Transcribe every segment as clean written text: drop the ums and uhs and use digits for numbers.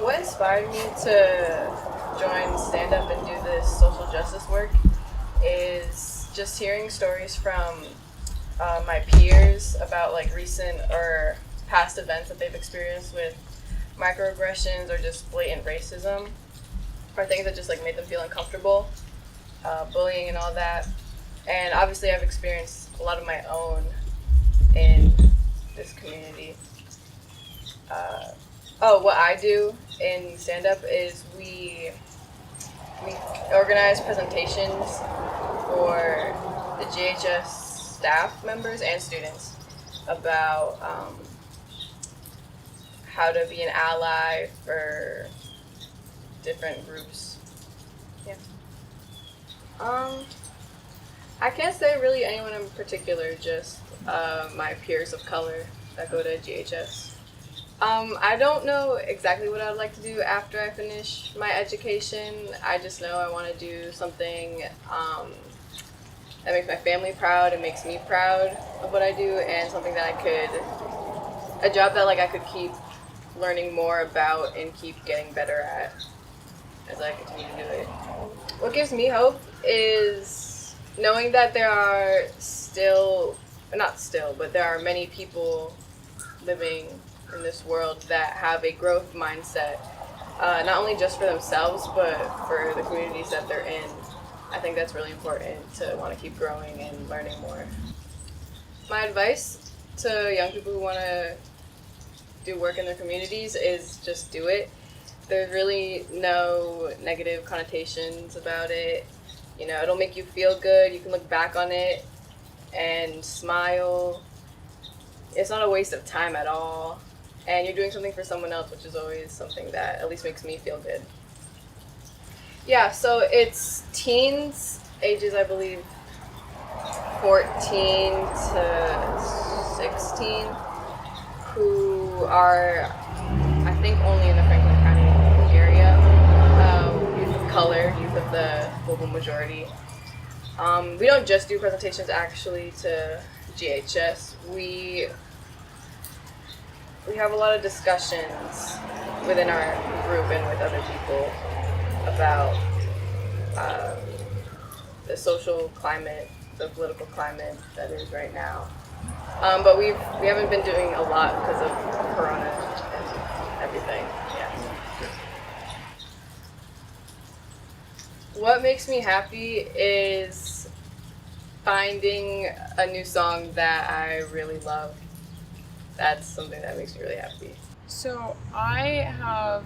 What inspired me to join stand up and do this social justice work is just hearing stories from my peers about like recent or past events that they've experienced with microaggressions or just blatant racism or things that just like made them feel uncomfortable, bullying and all that. And obviously, I've experienced a lot of my own in this community. What I do in stand up is we organize presentations for the GHS staff members and students about how to be an ally for different groups. Yeah. I can't say really anyone in particular, just my peers of color that go to GHS. I don't know exactly what I'd like to do after I finish my education. I just know I want to do something that makes my family proud and makes me proud of what I do, and something that a job that like I could keep learning more about and keep getting better at as I continue to do it. What gives me hope is knowing that there are there are many people living in this world that have a growth mindset, not only just for themselves, but for the communities that they're in. I think that's really important to want to keep growing and learning more. My advice to young people who want to do work in their communities is just do it. There's really no negative connotations about it. You know, it'll make you feel good. You can look back on it and smile. It's not a waste of time at all. And you're doing something for someone else, which is always something that at least makes me feel good. Yeah, so it's teens, ages I believe 14 to 16, who are, I think, only in the Franklin County area. Youth of color, youth of the global majority. We don't just do presentations actually to GHS. We have a lot of discussions within our group and with other people about the social climate, the political climate that is right now. But we haven't been doing a lot because of Corona and everything. Yeah. What makes me happy is finding a new song that I really love. That's something that makes me really happy. So I have,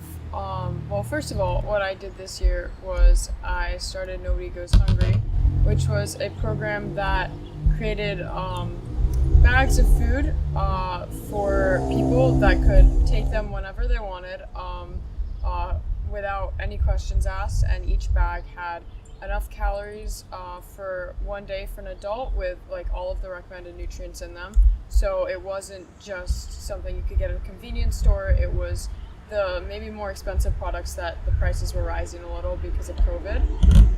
first of all, what I did this year was I started Nobody Goes Hungry, which was a program that created bags of food for people that could take them whenever they wanted without any questions asked, and each bag had enough calories for one day for an adult with like all of the recommended nutrients in them. So it wasn't just something you could get at a convenience store. It was the maybe more expensive products that the prices were rising a little because of COVID.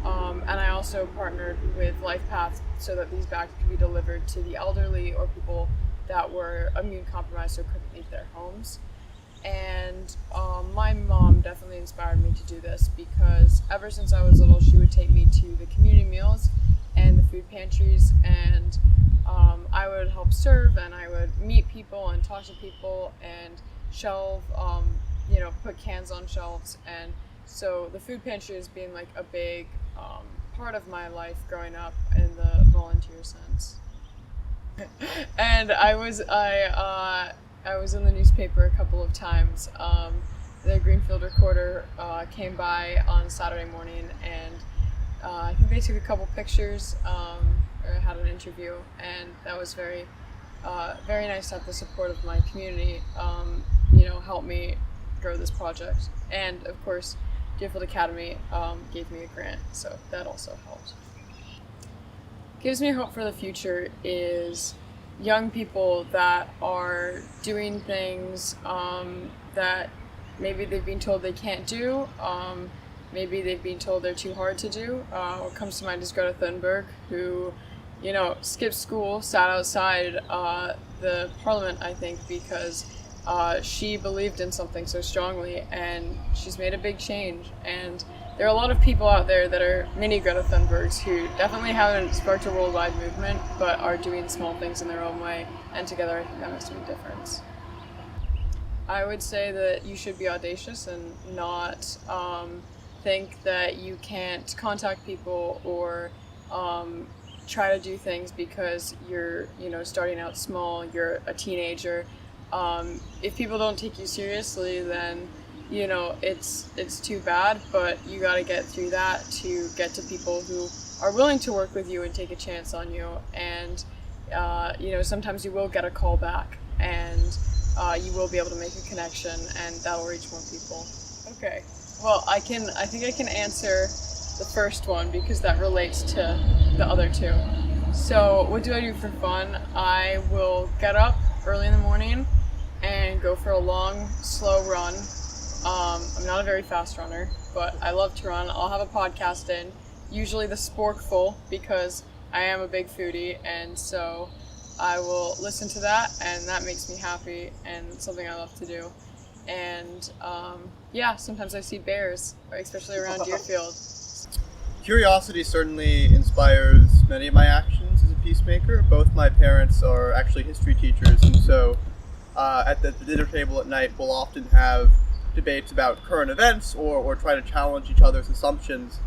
And I also partnered with LifePath so that these bags could be delivered to the elderly or people that were immune compromised or couldn't leave their homes. And my mom definitely inspired me to do this because ever since I was little, she would take me to the community meals and the food pantries, and I would help serve, and I would meet people and talk to people and shelve, put cans on shelves. And so the food pantry has been like a big part of my life growing up in the volunteer sense. And I was in the newspaper a couple of times. The Greenfield Recorder came by on Saturday morning, and I think they took a couple pictures or had an interview, and that was very nice to have the support of my community, help me grow this project. And of course, Deerfield Academy gave me a grant, so that also helped. Gives me hope for the future is young people that are doing things that maybe they've been told they can't do, maybe they've been told they're too hard to do. What comes to mind is Greta Thunberg, who, skipped school, sat outside the parliament, I think, because she believed in something so strongly, and she's made a big change. And there are a lot of people out there that are mini Greta Thunbergs who definitely haven't sparked a worldwide movement, but are doing small things in their own way, and together I think that makes a big difference. I would say that you should be audacious and not think that you can't contact people or try to do things because you're, starting out small, you're a teenager. If people don't take you seriously, then it's too bad. But you got to get through that to get to people who are willing to work with you and take a chance on you. And sometimes you will get a call back, and you will be able to make a connection, and that'll reach more people. Okay. Well, I think I can answer the first one because that relates to the other two. So, what do I do for fun? I will get up early in the morning and go for a long, slow run. I'm not a very fast runner, but I love to run. I'll have a podcast in, usually the Sporkful, because I am a big foodie, and so I will listen to that, and that makes me happy, and it's something I love to do. And sometimes I see bears, especially around Deerfield. Curiosity certainly inspires many of my actions as a peacemaker. Both my parents are actually history teachers, and so at the dinner table at night we'll often have debates about current events or try to challenge each other's assumptions.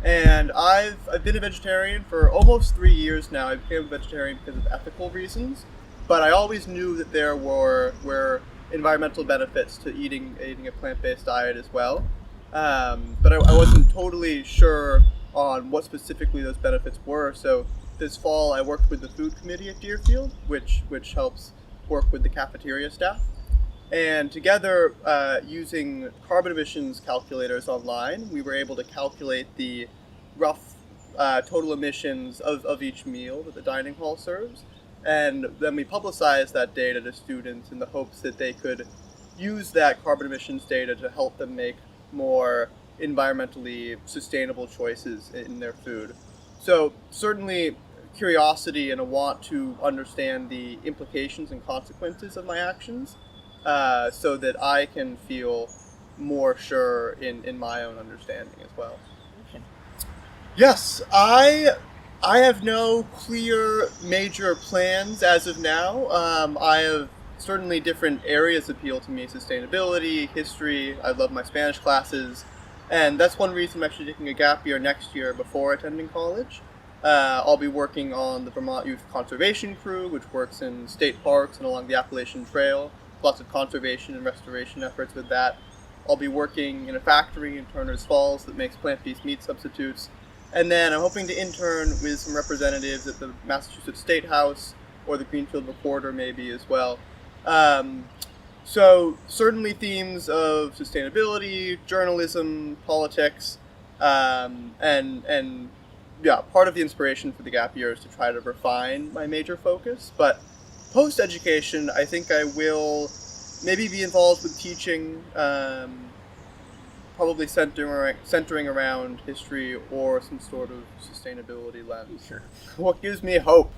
And I've been a vegetarian for almost 3 years now. I became a vegetarian because of ethical reasons, but I always knew that there were environmental benefits to eating a plant-based diet as well. But I wasn't totally sure on what specifically those benefits were. So this fall I worked with the food committee at Deerfield, which helps work with the cafeteria staff. And together, using carbon emissions calculators online, we were able to calculate the rough total emissions of each meal that the dining hall serves. And then we publicized that data to students in the hopes that they could use that carbon emissions data to help them make more environmentally sustainable choices in their food. So certainly curiosity and a want to understand the implications and consequences of my actions, so that I can feel more sure in my own understanding as well. Okay. Yes, I have no clear major plans as of now. I have certainly different areas appeal to me: sustainability, history. I love my Spanish classes, and that's one reason I'm actually taking a gap year next year before attending college. I'll be working on the Vermont Youth Conservation Crew, which works in state parks and along the Appalachian Trail. Lots of conservation and restoration efforts with that. I'll be working in a factory in Turner's Falls that makes plant-based meat substitutes. And then I'm hoping to intern with some representatives at the Massachusetts State House or the Greenfield Recorder maybe as well. So certainly themes of sustainability, journalism, politics, and part of the inspiration for the gap year is to try to refine my major focus. But post-education, I think I will maybe be involved with teaching, probably centering around history or some sort of sustainability lens. Sure. What gives me hope?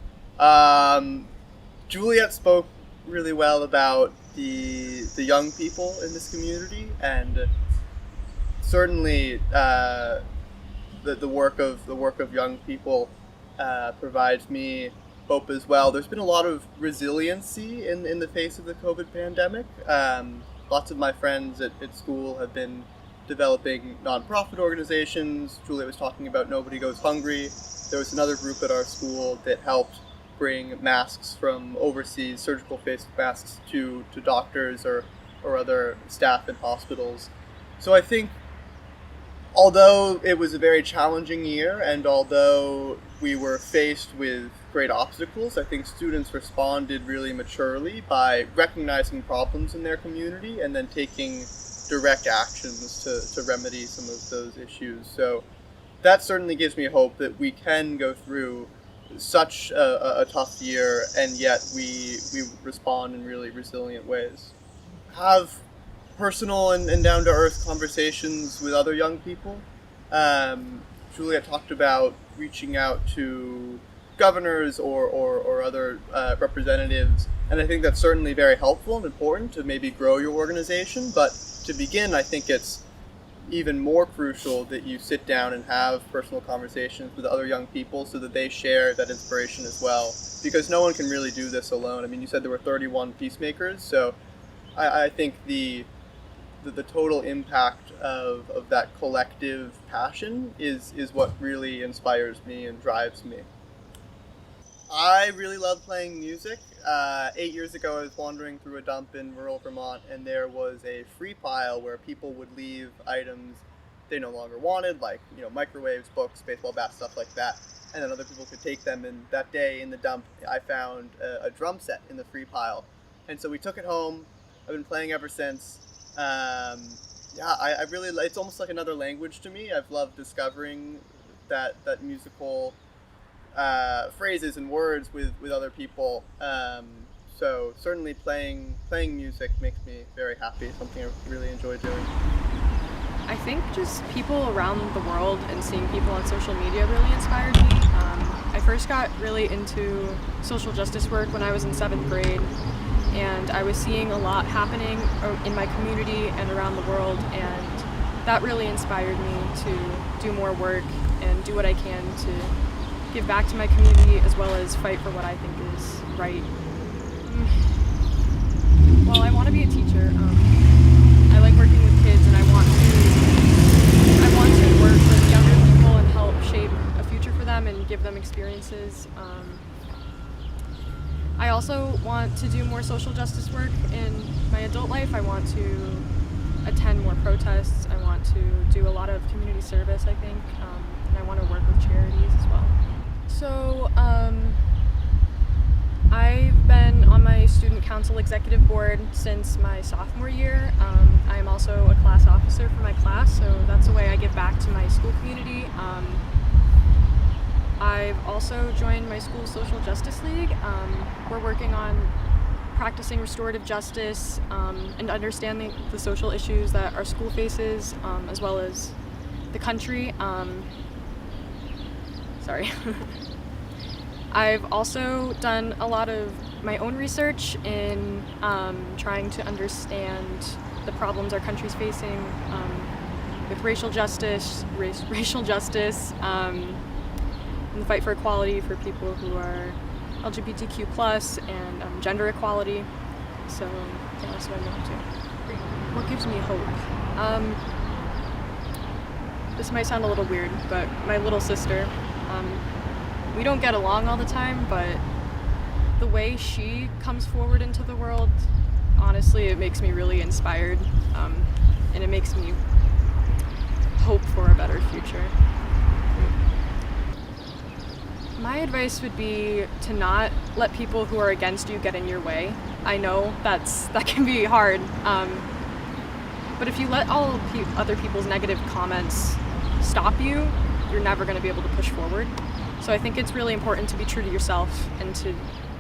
Juliet spoke really well about the young people in this community, and certainly the work of young people provides me hope as well. There's been a lot of resiliency in the face of the COVID pandemic. Lots of my friends at school have been developing nonprofit organizations. Julia was talking about Nobody Goes Hungry. There was another group at our school that helped bring masks from overseas, surgical face masks, to doctors or other staff in hospitals. So I think although it was a very challenging year, and although we were faced with great obstacles, I think students responded really maturely by recognizing problems in their community and then taking direct actions to remedy some of those issues. So that certainly gives me hope that we can go through such a tough year and yet we respond in really resilient ways. Have personal and down-to-earth conversations with other young people. Julia talked about reaching out to governors or other representatives. And I think that's certainly very helpful and important to maybe grow your organization. But to begin, I think it's even more crucial that you sit down and have personal conversations with other young people so that they share that inspiration as well. Because no one can really do this alone. I mean, you said there were 31 peacemakers, so I think the total impact of that collective passion is what really inspires me and drives me. I really love playing music. 8 years ago, I was wandering through a dump in rural Vermont, and there was a free pile where people would leave items they no longer wanted, like microwaves, books, baseball bats, stuff like that. And then other people could take them. And that day in the dump, I found a drum set in the free pile, and so we took it home. I've been playing ever since. I really. It's almost like another language to me. I've loved discovering that musical phrases and words with other people. So certainly playing music makes me very happy. It's something I really enjoy doing. I think just people around the world and seeing people on social media really inspired me. I first got really into social justice work when I was in 7th grade, and I was seeing a lot happening in my community and around the world, and that really inspired me to do more work and do what I can to give back to my community as well as fight for what I think is right. Well, I want to be a teacher. I like working with kids, and I want to work with younger people and help shape a future for them and give them experiences. I also want to do more social justice work in my adult life. I want to attend more protests. I want to do a lot of community service, I think, and I want to work with charities as well. So, I've been on my student council executive board since my sophomore year. I am also a class officer for my class, so that's a way I give back to my school community. I've also joined my school's social justice league. We're working on practicing restorative justice and understanding the social issues that our school faces, as well as the country. I've also done a lot of my own research in trying to understand the problems our country's facing with racial justice, and the fight for equality for people who are LGBTQ+, and gender equality. So that's what I'm up to. What gives me hope? This might sound a little weird, but my little sister, we don't get along all the time, but the way she comes forward into the world, honestly, it makes me really inspired, and it makes me hope for a better future. My advice would be to not let people who are against you get in your way. I know that can be hard, but if you let all other people's negative comments stop you, you're never going to be able to push forward. So I think it's really important to be true to yourself and to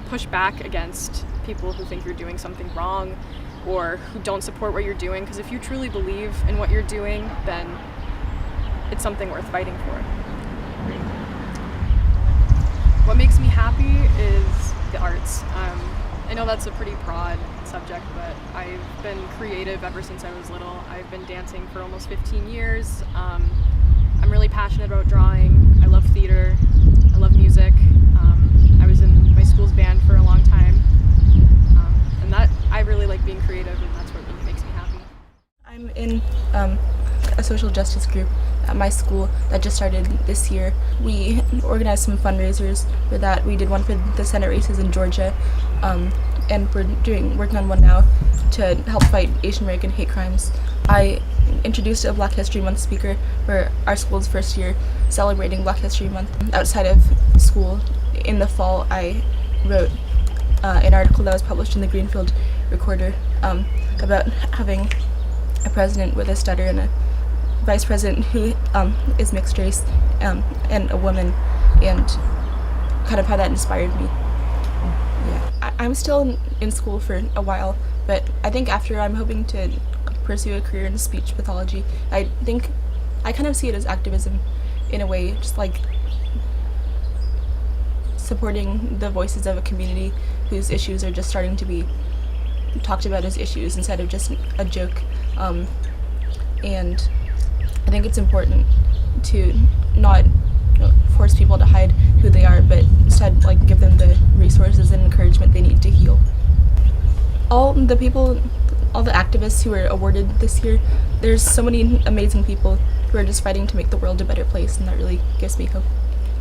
push back against people who think you're doing something wrong or who don't support what you're doing, because if you truly believe in what you're doing, then it's something worth fighting for. What makes me happy is the arts. I know that's a pretty broad subject, but I've been creative ever since I was little. I've been dancing for almost 15 years. I'm really passionate about drawing. I love theater. I love music. I was in my school's band for a long time. And that I really like being creative, and that's what really makes me happy. I'm in a social justice group at my school that just started this year. We organized some fundraisers for that. We did one for the Senate races in Georgia, and we're working on one now to help fight Asian American hate crimes. I introduced a Black History Month speaker for our school's first year celebrating Black History Month. Outside of school, in the fall, I wrote an article that was published in the Greenfield Recorder about having a president with a stutter and a vice president who is mixed race and a woman, and kind of how that inspired me. Yeah, I'm still in school for a while, but I think after I'm hoping to pursue a career in speech pathology. I think I kind of see it as activism in a way, just like supporting the voices of a community whose issues are just starting to be talked about as issues instead of just a joke. And I think it's important to not force people to hide who they are, but instead like give them the resources and encouragement they need to heal. All the activists who were awarded this year, there's so many amazing people who are just fighting to make the world a better place, and that really gives me hope.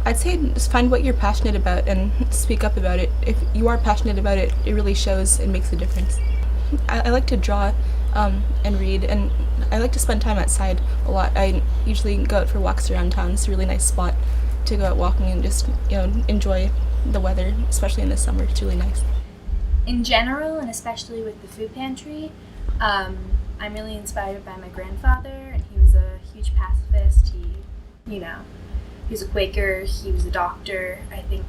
I'd say just find what you're passionate about and speak up about it. If you are passionate about it, it really shows and makes a difference. I like to draw and read, and I like to spend time outside a lot. I usually go out for walks around town. It's a really nice spot to go out walking and just enjoy the weather, especially in the summer. It's really nice. In general, and especially with the food pantry, I'm really inspired by my grandfather, and he was a huge pacifist. He was a Quaker, he was a doctor. I think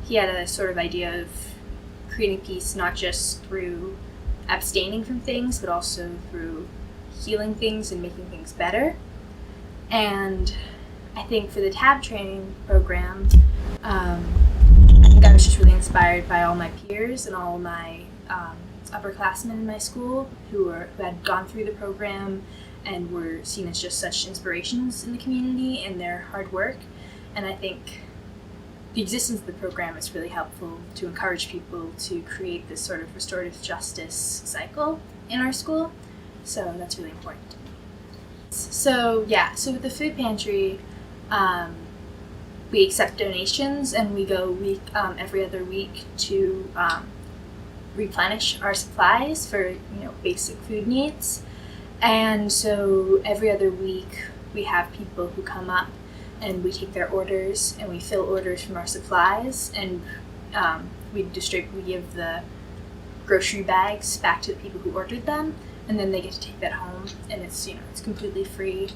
he had a sort of idea of creating peace not just through abstaining from things, but also through healing things and making things better. And I think for the TAB training program, I think I was just really inspired by all my peers and all my upperclassmen in my school who had gone through the program and were seen as just such inspirations in the community and their hard work. And I think the existence of the program is really helpful to encourage people to create this sort of restorative justice cycle in our school. So that's really important. So with the food pantry, we accept donations, and we go every other week to replenish our supplies for basic food needs. And so every other week we have people who come up and we take their orders and we fill orders from our supplies, and we give the grocery bags back to the people who ordered them, and then they get to take that home, and it's completely free.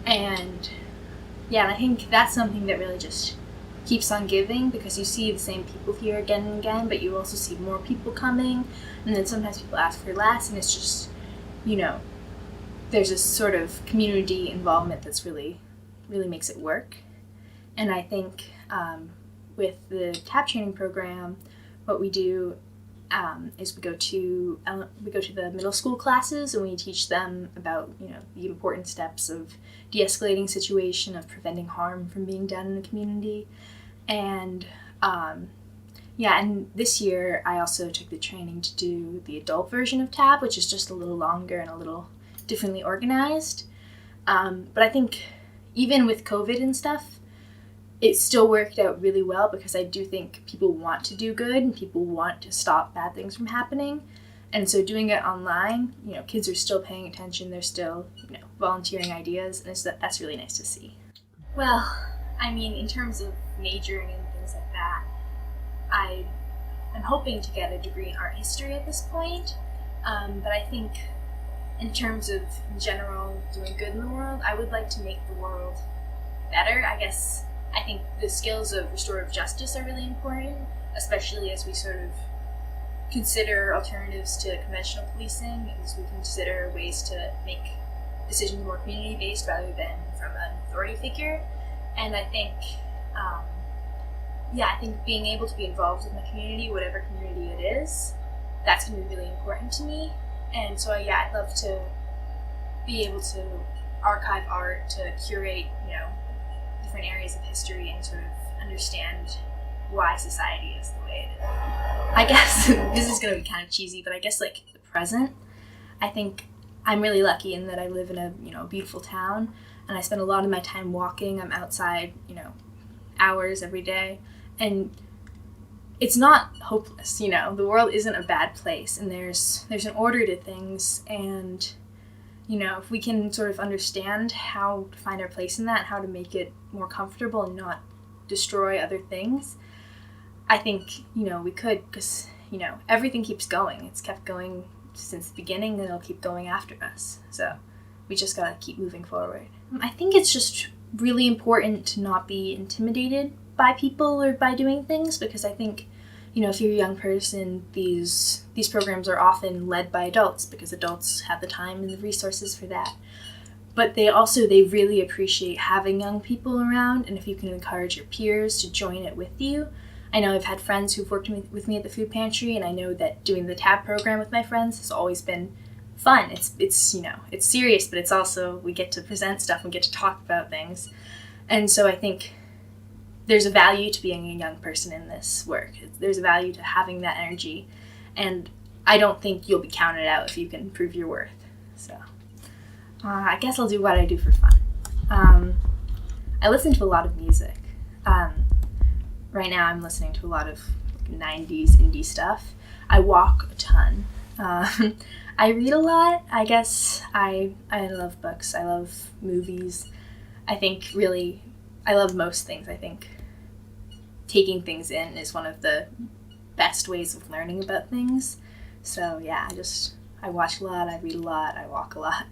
And I think that's something that really just keeps on giving, because you see the same people here again and again, but you also see more people coming, and then sometimes people ask for less, and it's just there's this sort of community involvement that's really makes it work. And I think with the TAP training program, what we do is we go to the middle school classes, and we teach them about the important steps of de-escalating situation, of preventing harm from being done in the community. And and this year I also took the training to do the adult version of TAP, which is just a little longer and a little differently organized. But I think even with COVID and stuff, it still worked out really well, because I do think people want to do good and people want to stop bad things from happening. And so doing it online, kids are still paying attention, they're still volunteering ideas, and that's really nice to see. Well, I mean, in terms of majoring and things like that, I'm hoping to get a degree in art history at this point, but I think in terms of, in general, doing good in the world, I would like to make the world better. I think the skills of restorative justice are really important, especially as we sort of consider alternatives to conventional policing, as we consider ways to make decisions more community-based rather than from an authority figure. And I think, I think being able to be involved with my community, whatever community it is, that's going to be really important to me. And so, I'd love to be able to archive art, to curate, different areas of history, and sort of understand why society is the way it is. I guess this is going to be kind of cheesy, but I guess like the present, I think I'm really lucky in that I live in a beautiful town, and I spend a lot of my time walking. I'm outside, hours every day, and it's not hopeless. The world isn't a bad place, and there's an order to things, and if we can sort of understand how to find our place in that, how to make it more comfortable and not destroy other things, I think we could, because everything keeps going. It's kept going since the beginning, and it'll keep going after us. So we just gotta keep moving forward. I think it's just really important to not be intimidated by people or by doing things, because I think if you're a young person, these programs are often led by adults, because adults have the time and the resources for that. but they really appreciate having young people around, and if you can encourage your peers to join it with you. I know I've had friends who've worked with me at the food pantry, and I know that doing the tab program with my friends has always been fun. It's it's serious, but it's also, we get to present stuff and get to talk about things. And so I think there's a value to being a young person in this work. There's a value to having that energy, and I don't think you'll be counted out if you can prove your worth. So I guess I'll do what I do for fun. I listen to a lot of music. Right now I'm listening to a lot of 90s indie stuff. I walk a ton. I read a lot. I guess I love books. I love movies. I think really, I love most things. I think taking things in is one of the best ways of learning about things. So yeah, I watch a lot, I read a lot, I walk a lot.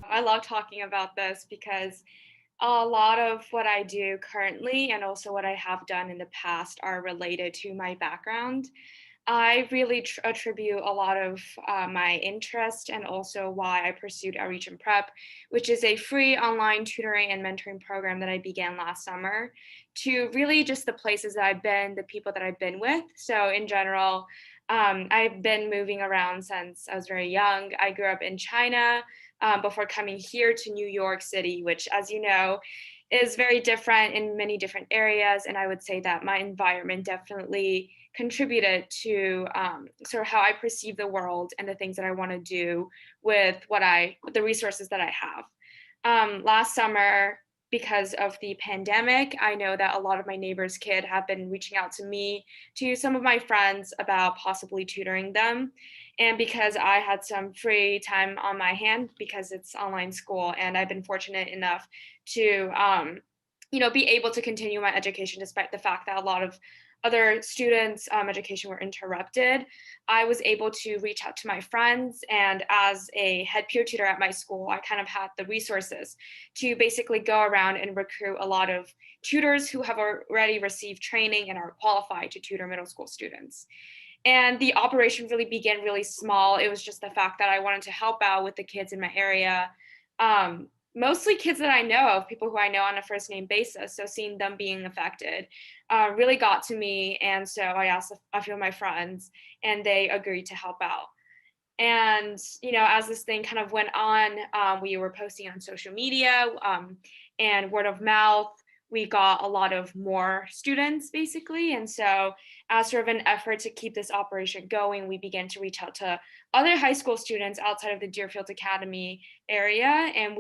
I love talking about this because a lot of what I do currently and also what I have done in the past are related to my background. I really attribute a lot of my interest and also why I pursued Outreach and Prep, which is a free online tutoring and mentoring program that I began last summer, to really just the places that I've been, the people that I've been with. So, in general, I've been moving around since I was very young. I grew up in China before coming here to New York City, which, as you know, is very different in many different areas. And I would say that my environment definitely contributed to sort of how I perceive the world and the things that I want to do with the resources that I have. Last summer, because of the pandemic, I know that a lot of my neighbors' kids have been reaching out to me, to some of my friends about possibly tutoring them. And because I had some free time on my hand because it's online school, and I've been fortunate enough to, be able to continue my education despite the fact that a lot of other students' education were interrupted, I was able to reach out to my friends. And as a head peer tutor at my school, I kind of had the resources to basically go around and recruit a lot of tutors who have already received training and are qualified to tutor middle school students. And the operation really began really small. It was just the fact that I wanted to help out with the kids in my area. Mostly kids that I know of, people who I know on a first name basis. So seeing them being affected really got to me. And so I asked a few of my friends, and they agreed to help out. And, as this thing kind of went on, we were posting on social media and word of mouth. We got a lot of more students, basically. And so, as sort of an effort to keep this operation going, we began to reach out to other high school students outside of the Deerfield Academy area. And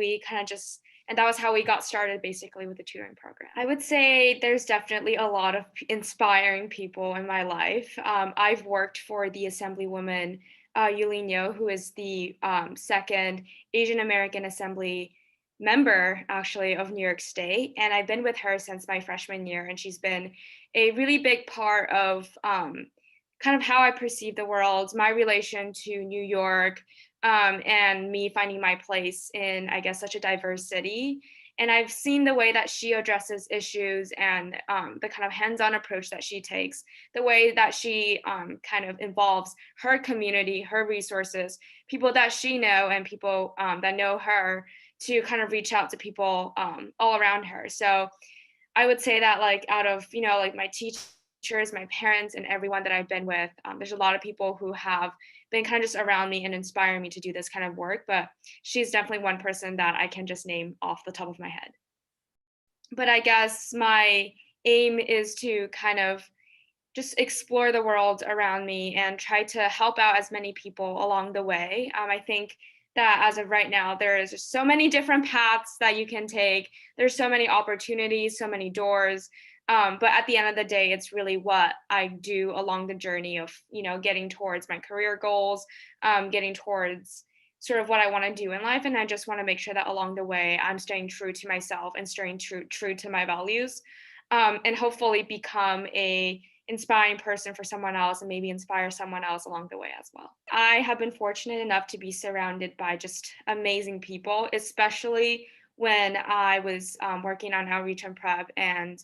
and that was how we got started basically with the tutoring program. I would say there's definitely a lot of inspiring people in my life. I've worked for the Assemblywoman Yulino, who is the second Asian American Assembly member actually of New York State. And I've been with her since my freshman year, and she's been a really big part of kind of how I perceive the world, my relation to New York, and me finding my place in, I guess, such a diverse city. And I've seen the way that she addresses issues and the kind of hands-on approach that she takes, the way that she kind of involves her community, her resources, people that she know, and people that know her, to kind of reach out to people all around her. So I would say that, like, out of, like, my teachers, my parents, and everyone that I've been with, there's a lot of people who have been kind of just around me and inspiring me to do this kind of work. But she's definitely one person that I can just name off the top of my head. But I guess my aim is to kind of just explore the world around me and try to help out as many people along the way. I think that as of right now, there is just so many different paths that you can take. There's so many opportunities, so many doors. But at the end of the day, it's really what I do along the journey of, getting towards my career goals, getting towards sort of what I want to do in life. And I just want to make sure that along the way, I'm staying true to myself and staying true to my values, and hopefully become a inspiring person for someone else and maybe inspire someone else along the way as well. I have been fortunate enough to be surrounded by just amazing people, especially when I was working on Outreach and Prep. And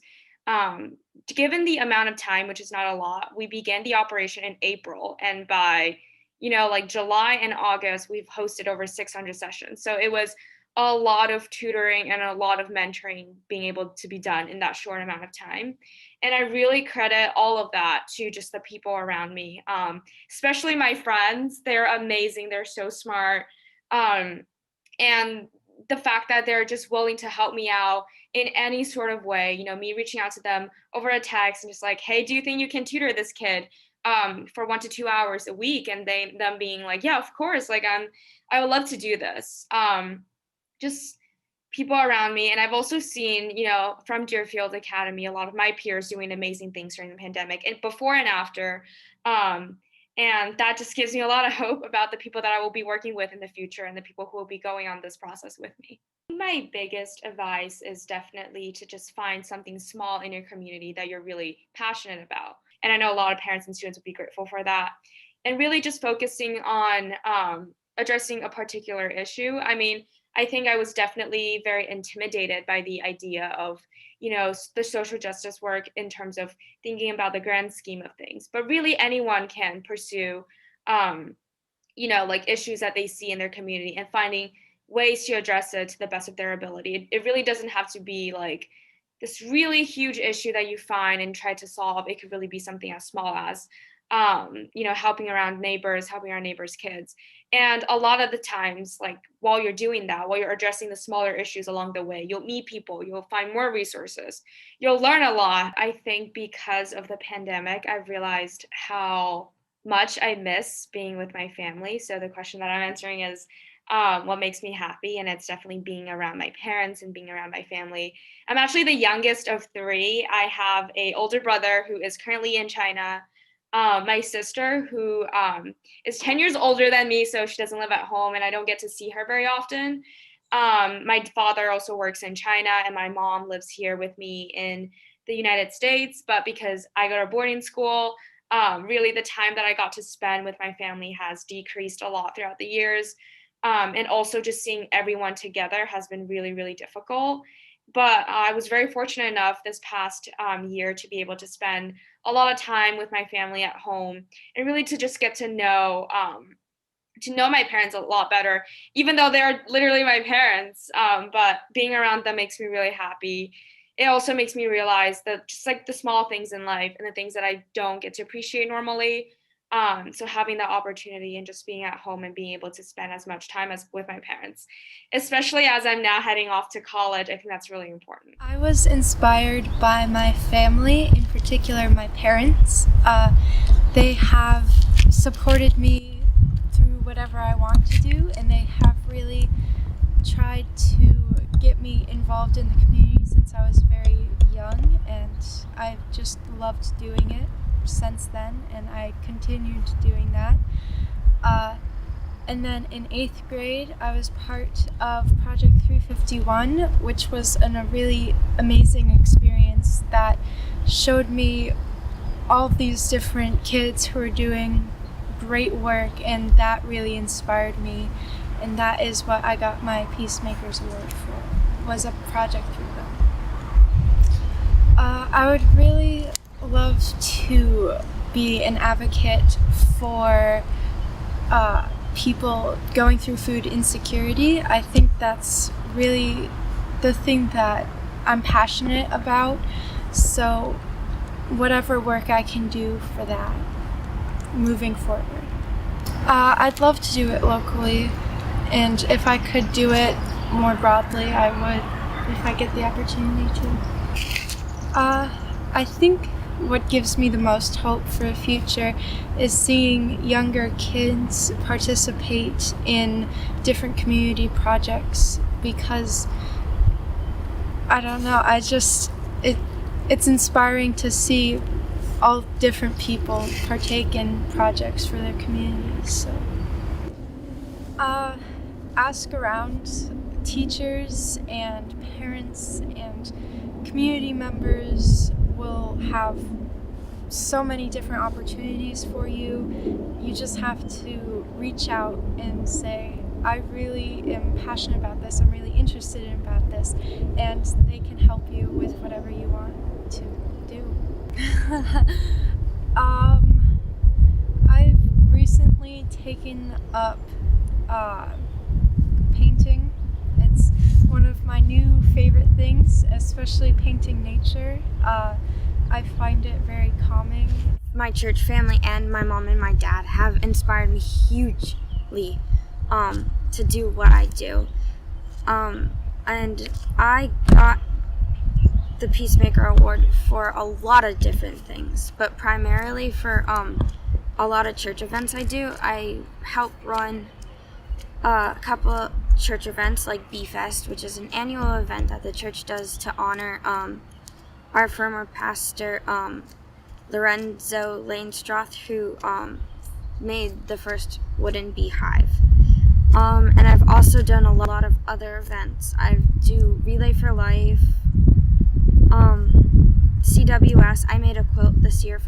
given the amount of time, which is not a lot, we began the operation in April. And by, like July and August, we've hosted over 600 sessions. So it was a lot of tutoring and a lot of mentoring being able to be done in that short amount of time. And I really credit all of that to just the people around me, especially my friends. They're amazing. They're so smart. Um, and the fact that they're just willing to help me out in any sort of way, me reaching out to them over a text and just like, hey, do you think you can tutor this kid for 1 to 2 hours a week? And them being like, yeah, of course, like I would love to do this. Just people around me. And I've also seen, from Deerfield Academy, a lot of my peers doing amazing things during the pandemic and before and after. Um, and that just gives me a lot of hope about the people that I will be working with in the future and the people who will be going on this process with me. My biggest advice is definitely to just find something small in your community that you're really passionate about. And I know a lot of parents and students would be grateful for that. And really just focusing on addressing a particular issue. I mean, I think I was definitely very intimidated by the idea of, the social justice work in terms of thinking about the grand scheme of things. But really, anyone can pursue, like issues that they see in their community and finding ways to address it to the best of their ability. It really doesn't have to be like this really huge issue that you find and try to solve. It could really be something as small as, helping around neighbors, helping our neighbors' kids. And a lot of the times, like while you're doing that, while you're addressing the smaller issues along the way, you'll meet people, you'll find more resources, you'll learn a lot. I think because of the pandemic, I've realized how much I miss being with my family. So the question that I'm answering is, what makes me happy, and it's definitely being around my parents and being around my family. I'm actually the youngest of three. I have a older brother who is currently in China, my sister who is 10 years older than me, so she doesn't live at home and I don't get to see her very often. My father also works in China and my mom lives here with me in the United States, but because I go to boarding school, really the time that I got to spend with my family has decreased a lot throughout the years. And also just seeing everyone together has been really, really difficult. But I was very fortunate enough this past year to be able to spend a lot of time with my family at home and really to just get to know my parents a lot better, even though they're literally my parents. But being around them makes me really happy. It also makes me realize that just like the small things in life and the things that I don't get to appreciate normally. So having that opportunity and just being at home and being able to spend as much time as with my parents, especially as I'm now heading off to college, I think that's really important. I was inspired by my family, in particular my parents. They have supported me through whatever I want to do, and they have really tried to get me involved in the community since I was very young, and I've just loved doing it since then, and I continued doing that. And then in 8th grade, I was part of Project 351, which was a really amazing experience that showed me all these different kids who are doing great work, and that really inspired me. And that is what I got my Peacemakers Award for, was a project through them. I would really love to be an advocate for people going through food insecurity. I think that's really the thing that I'm passionate about. So whatever work I can do for that moving forward. I'd love to do it locally, and if I could do it more broadly, I would if I get the opportunity to. I think what gives me the most hope for the future is seeing younger kids participate in different community projects, because I don't know, it's inspiring to see all different people partake in projects for their communities. So ask around. Teachers and parents and community members will have so many different opportunities for you. You just have to reach out and say, I really am passionate about this, I'm really interested about this, and they can help you with whatever you want to do. I've recently taken up painting. It's one of my new favorite things, especially painting nature. I find it very calming. My church family and my mom and my dad have inspired me hugely to do what I do. And I got the Peacemaker Award for a lot of different things, but primarily for a lot of church events I do. I help run a couple church events like B-Fest, which is an annual event that the church does to honor our former pastor, Lorenzo Lanestroth, who made the first wooden beehive. And I've also done a lot of other events. I do Relay for Life, CWS. I made a quilt this year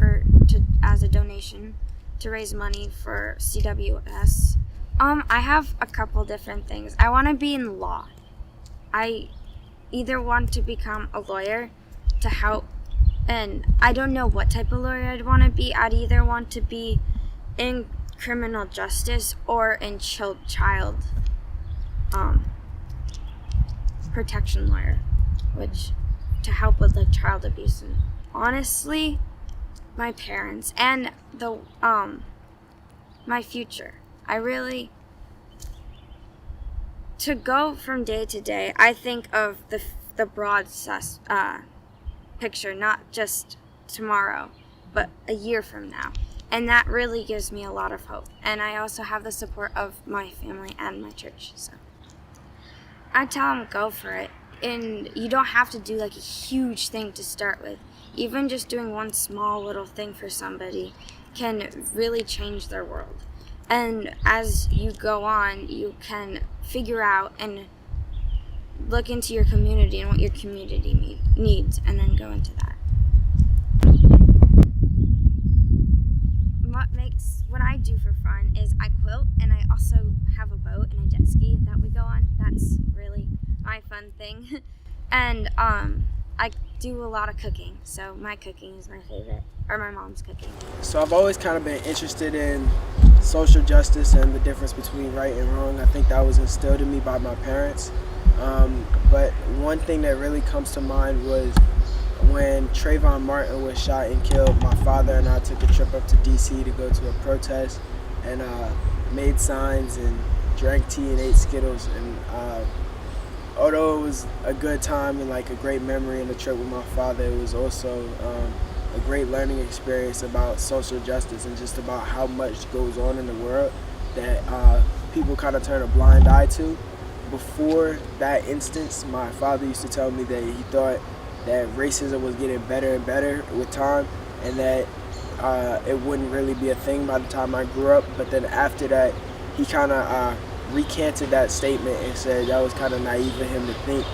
as a donation to raise money for CWS. I have a couple different things. I want to be in law. I either want to become a lawyer to help, and I don't know what type of lawyer I'd want to be. I'd either want to be in criminal justice or in child protection lawyer, which to help with like child abuse. And honestly, my parents and the my future. To go from day to day, I think of the broad picture, not just tomorrow, but a year from now. And that really gives me a lot of hope. And I also have the support of my family and my church. So I tell them go for it. And you don't have to do like a huge thing to start with. Even just doing one small little thing for somebody can really change their world. And as you go on, you can figure out and look into your community and what your community needs, and then go into that. What I do for fun is I quilt, and I also have a boat and a jet ski that we go on. That's really my fun thing. And I do a lot of cooking, so my cooking is my favorite, or my mom's cooking. So I've always kind of been interested in social justice and the difference between right and wrong. I think that was instilled in me by my parents. But one thing that really comes to mind was when Trayvon Martin was shot and killed. My father and I took a trip up to DC to go to a protest, and made signs and drank tea and ate Skittles. And although it was a good time and like a great memory in the trip with my father, it was also a great learning experience about social justice and just about how much goes on in the world that people kind of turn a blind eye to. Before that instance, my father used to tell me that he thought that racism was getting better and better with time, and that it wouldn't really be a thing by the time I grew up. But then after that, he kind of recanted that statement and said that was kind of naive of him to think,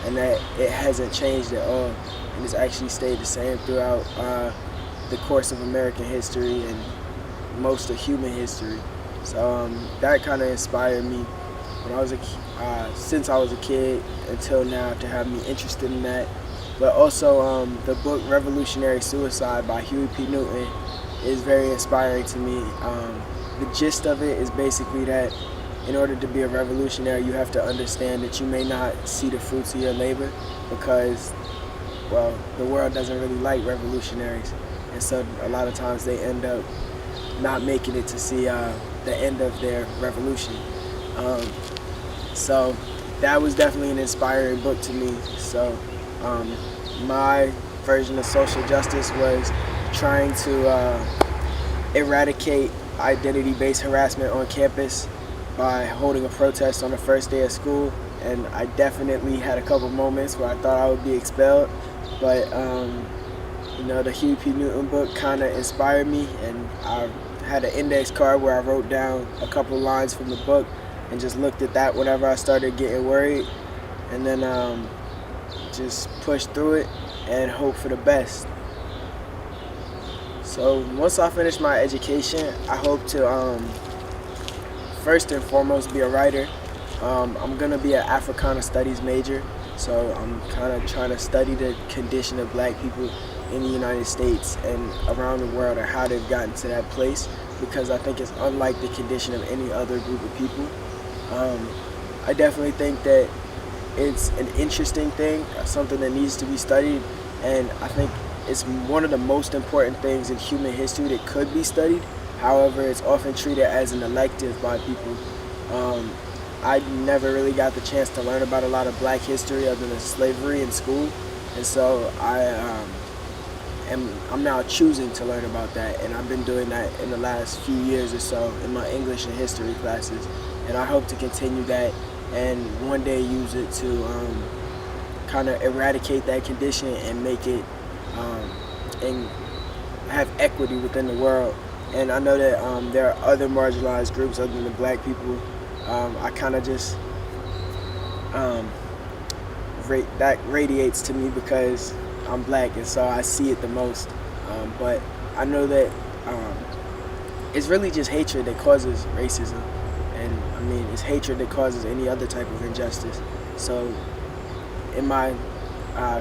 and that it hasn't changed at all, and it's actually stayed the same throughout the course of American history and most of human history. So that kind of inspired me when I was since I was a kid until now, to have me interested in that. But also the book Revolutionary Suicide by Huey P. Newton is very inspiring to me. The gist of it is basically that in order to be a revolutionary, you have to understand that you may not see the fruits of your labor because, well, the world doesn't really like revolutionaries. And so a lot of times they end up not making it to see the end of their revolution. So that was definitely an inspiring book to me. So my version of social justice was trying to eradicate identity-based harassment on campus by holding a protest on the first day of school. And I definitely had a couple moments where I thought I would be expelled, but the Huey P. Newton book kind of inspired me, and I had an index card where I wrote down a couple lines from the book and just looked at that whenever I started getting worried, and then just pushed through it and hope for the best. So once I finish my education, I hope to first and foremost be a writer. I'm gonna be an Africana Studies major, so I'm kind of trying to study the condition of Black people in the United States and around the world, and how they've gotten to that place, because I think it's unlike the condition of any other group of people. I definitely think that it's an interesting thing, something that needs to be studied, and I think it's one of the most important things in human history that could be studied. However, it's often treated as an elective by people. I never really got the chance to learn about a lot of black history other than slavery in school, and so I'm now choosing to learn about that, and I've been doing that in the last few years or so in my English and history classes, and I hope to continue that and one day use it to kind of eradicate that condition and make it and have equity within the world. And I know that there are other marginalized groups other than the black people. I kind of just that radiates to me because I'm black, and so I see it the most. But I know that it's really just hatred that causes racism, and I mean it's hatred that causes any other type of injustice. So in my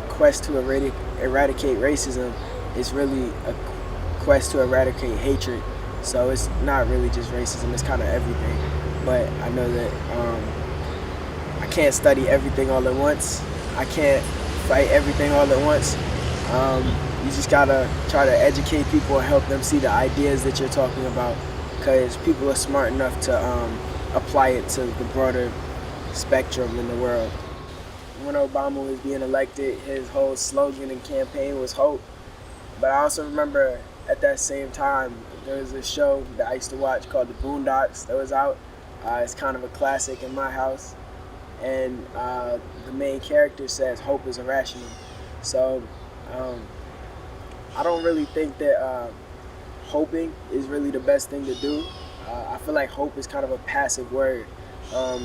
quest to eradicate racism, it's really a quest to eradicate hatred. So it's not really just racism, it's kind of everything. But I know that I can't study everything all at once. I can't fight everything all at once. You just gotta try to educate people and help them see the ideas that you're talking about, because people are smart enough to apply it to the broader spectrum in the world. When Obama was being elected, his whole slogan and campaign was hope. But I also remember at that same time, there was a show that I used to watch called The Boondocks that was out. It's kind of a classic in my house. And the main character says hope is irrational. So I don't really think that hoping is really the best thing to do. I feel like hope is kind of a passive word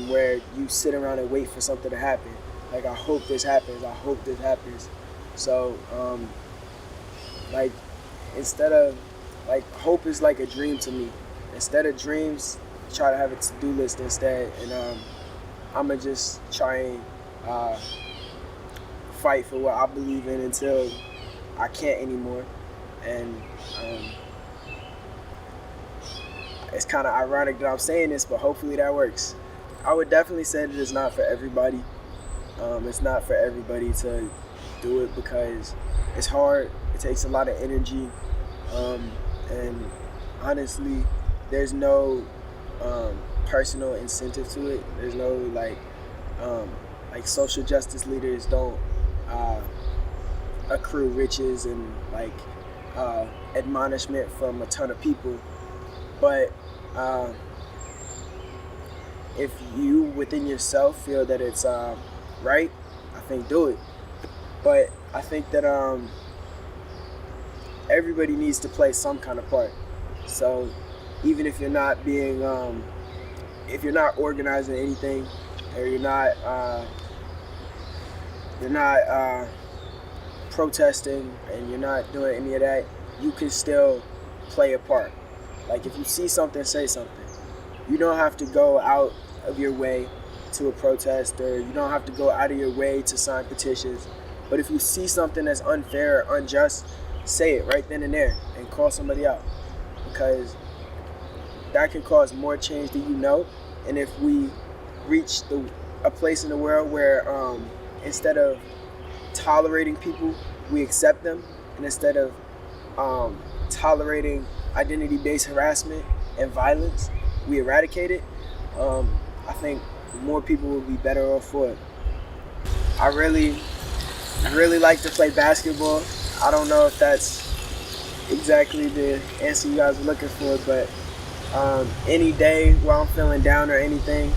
where you sit around and wait for something to happen. Like, I hope this happens, I hope this happens. So, like, instead of, like, hope is like a dream to me. Instead of dreams, try to have a to-do list instead. And I'm gonna just try and fight for what I believe in until I can't anymore. And it's kind of ironic that I'm saying this, but hopefully that works. I would definitely say that it's not for everybody. It's not for everybody to do it because it's hard. It takes a lot of energy, and honestly, there's no personal incentive to it. There's no like social justice leaders don't accrue riches and like admonishment from a ton of people. But if you within yourself feel that it's right, I think do it. But I think that everybody needs to play some kind of part. So even if you're not being if you're not organizing anything, or you're not protesting and you're not doing any of that, you can still play a part. Like, if you see something, say something. You don't have to go out of your way to a protest, or you don't have to go out of your way to sign petitions. But if you see something that's unfair or unjust, say it right then and there and call somebody out, because that can cause more change than you know. And if we reach a place in the world where instead of tolerating people, we accept them, and instead of tolerating identity-based harassment and violence, we eradicate it, I think more people will be better off for it. I really like to play basketball. I don't know if that's exactly the answer you guys are looking for, but any day while I'm feeling down or anything,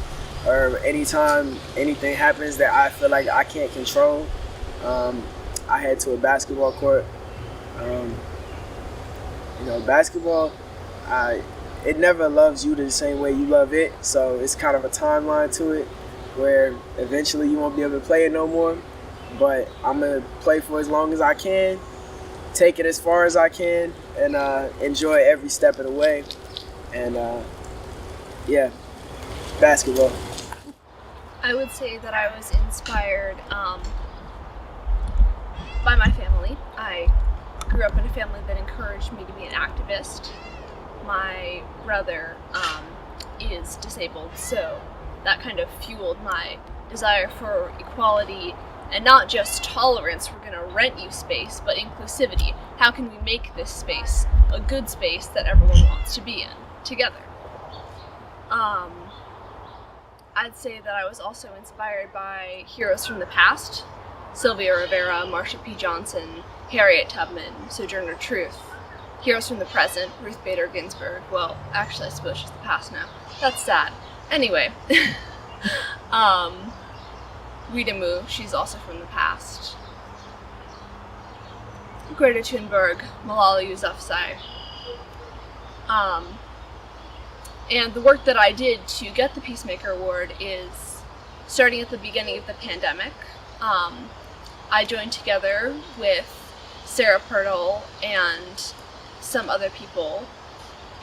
or anytime anything happens that I feel like I can't control, I head to a basketball court. Basketball, it never loves you the same way you love it, so it's kind of a timeline to it where eventually you won't be able to play it no more. But I'm going to play for as long as I can, take it as far as I can, and enjoy every step of the way. And yeah, basketball. I would say that I was inspired by my family. I grew up in a family that encouraged me to be an activist. My brother is disabled, so that kind of fueled my desire for equality and not just tolerance, we're going to rent you space, but inclusivity. How can we make this space a good space that everyone wants to be in together? I'd say that I was also inspired by heroes from the past, Sylvia Rivera, Marsha P. Johnson, Harriet Tubman, Sojourner Truth. Heroes from the present, Ruth Bader Ginsburg. Well, actually, I suppose she's the past now. That's sad. Anyway, Rita Mu, she's also from the past. Greta Thunberg, Malala Yousafzai. And the work that I did to get the Peacemaker Award is starting at the beginning of the pandemic. I joined together with Sarah Pirtle and some other people,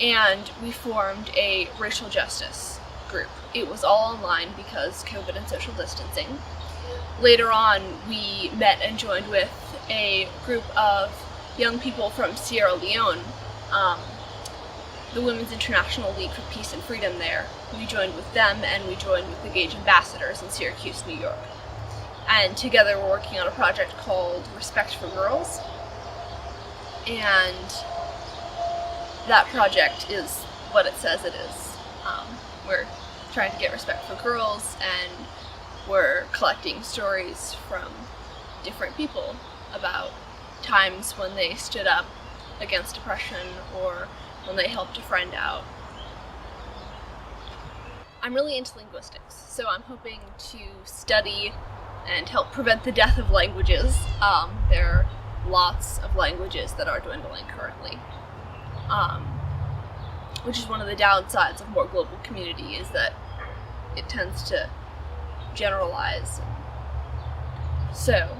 and we formed a racial justice group. It was all online because COVID and social distancing. Later on, we met and joined with a group of young people from Sierra Leone, the Women's International League for Peace and Freedom there. We joined with them, and we joined with the Gage Ambassadors in Syracuse, New York. And together we're working on a project called Respect for Girls. And that project is what it says it is. We're trying to get respect for girls, and we're collecting stories from different people about times when they stood up against oppression or when they helped a friend out. I'm really into linguistics, so I'm hoping to study and help prevent the death of languages. There are lots of languages that are dwindling currently, which is one of the downsides of more global community, is that it tends to generalize. So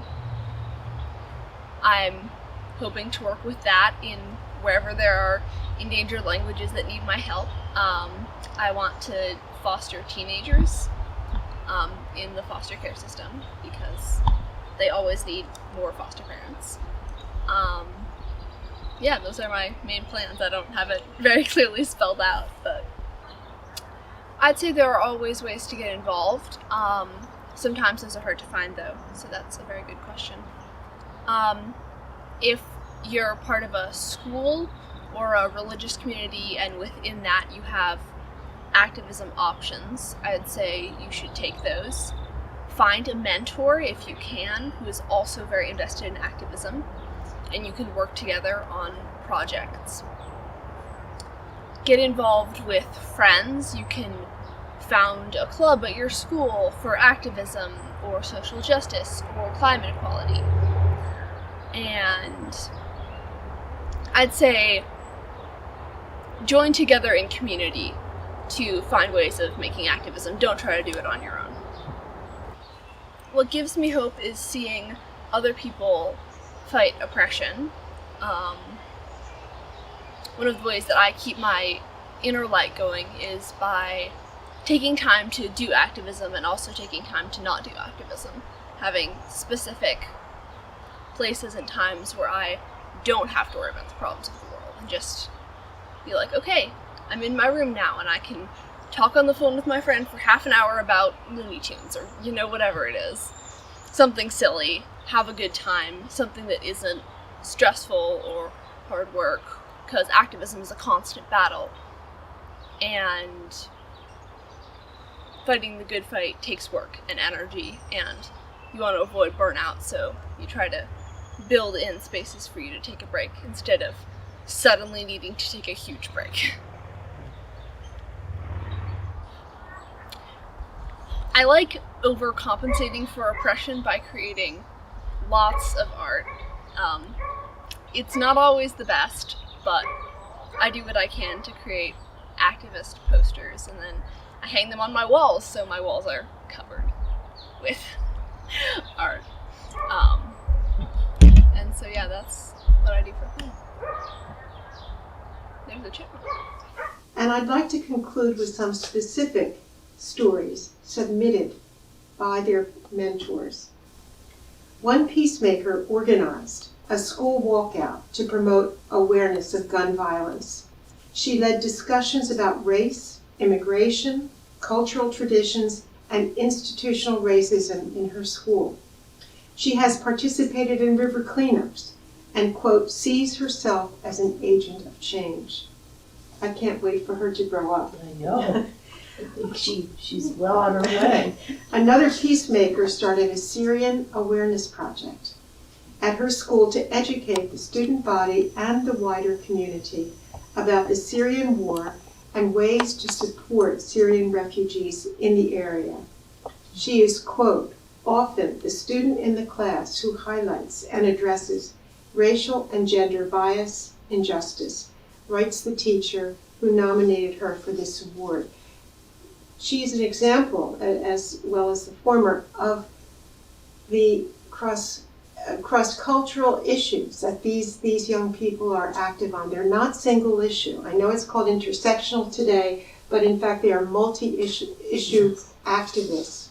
I'm hoping to work with that in wherever there are endangered languages that need my help. I want to foster teenagers in the foster care system because they always need more foster parents. Yeah, those are my main plans. I don't have it very clearly spelled out, but I'd say there are always ways to get involved. Sometimes those are hard to find though, so that's a very good question. If you're part of a school or a religious community and within that you have activism options, I'd say you should take those. Find a mentor if you can who is also very invested in activism, and you can work together on projects. Get involved with friends. You can found a club at your school for activism or social justice or climate equality. And I'd say join together in community to find ways of making activism. Don't try to do it on your own. What gives me hope is seeing other people fight oppression. One of the ways that I keep my inner light going is by taking time to do activism and also taking time to not do activism. Having specific places and times where I don't have to worry about the problems of the world and just be like, okay, I'm in my room now and I can talk on the phone with my friend for half an hour about Looney Tunes or, whatever it is. Something silly, have a good time, something that isn't stressful or hard work, because activism is a constant battle. And fighting the good fight takes work and energy, and you want to avoid burnout, so you try to build in spaces for you to take a break instead of suddenly needing to take a huge break. I like overcompensating for oppression by creating lots of art. It's not always the best, but I do what I can to create activist posters, and then I hang them on my walls, so my walls are covered with art. And so yeah, that's what I do for fun. There's a chipmunk. And I'd like to conclude with some specific stories submitted by their mentors. One Peacemaker organized a school walkout to promote awareness of gun violence. She led discussions about race, immigration, cultural traditions, and institutional racism in her school. She has participated in river cleanups and, quote, sees herself as an agent of change. I can't wait for her to grow up. I know. I think she's well on her way. Another peacemaker started a Syrian awareness project at her school to educate the student body and the wider community about the Syrian war and ways to support Syrian refugees in the area. She is, quote, often the student in the class who highlights and addresses racial and gender bias, injustice, writes the teacher who nominated her for this award. She is an example, as well as the former, of the cross-cultural issues that these young people are active on. They're not single issue. I know it's called intersectional today, but in fact they are multi-issue activists.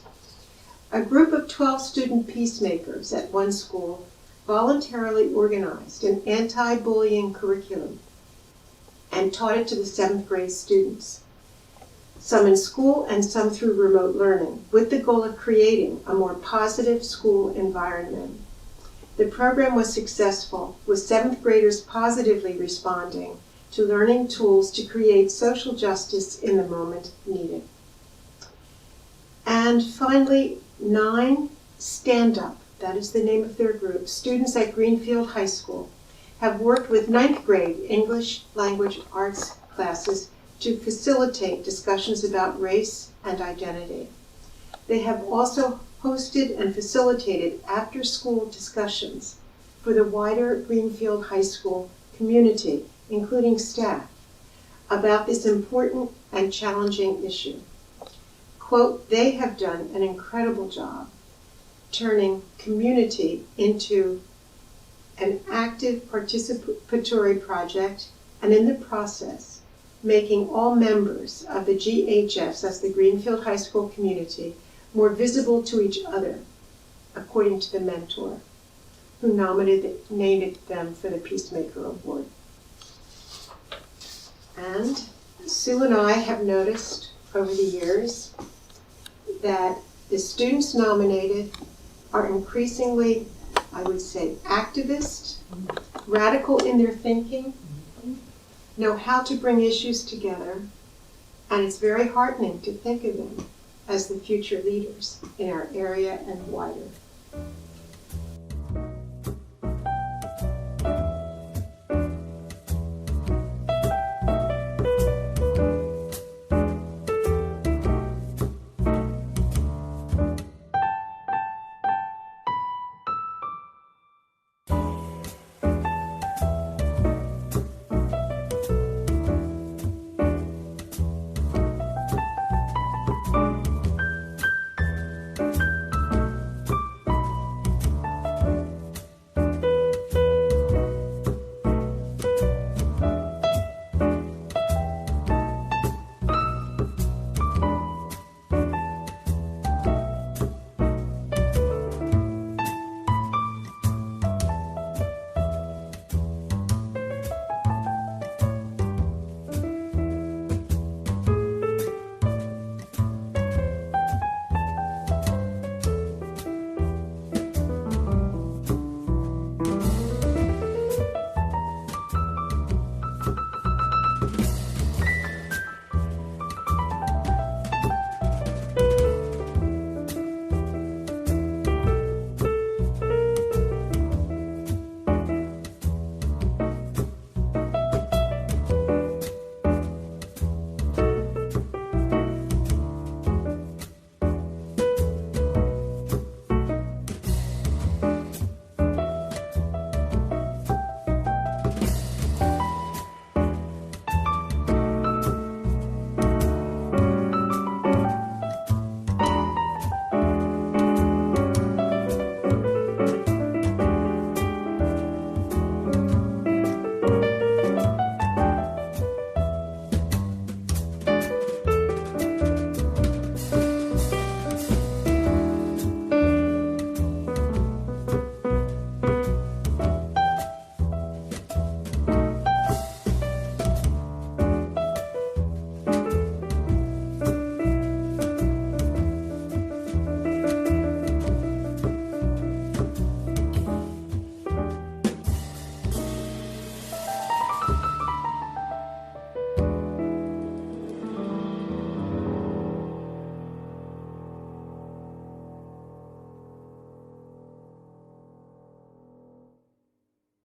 A group of 12 student peacemakers at one school voluntarily organized an anti-bullying curriculum and taught it to the 7th grade students, some in school and some through remote learning, with the goal of creating a more positive school environment. The program was successful, with 7th graders positively responding to learning tools to create social justice in the moment needed. And finally, 9 Stand Up, that is the name of their group, students at Greenfield High School, have worked with 9th grade English language arts classes to facilitate discussions about race and identity. They have also hosted and facilitated after-school discussions for the wider Greenfield High School community, including staff, about this important and challenging issue. Quote, they have done an incredible job turning community into an active participatory project, and in the process, making all members of the GHS, that's the Greenfield High School community, more visible to each other, according to the mentor who nominated them for the Peacemaker Award. And Sue and I have noticed over the years that the students nominated are increasingly, I would say, activist, radical in their thinking, know how to bring issues together, and it's very heartening to think of them as the future leaders in our area and wider.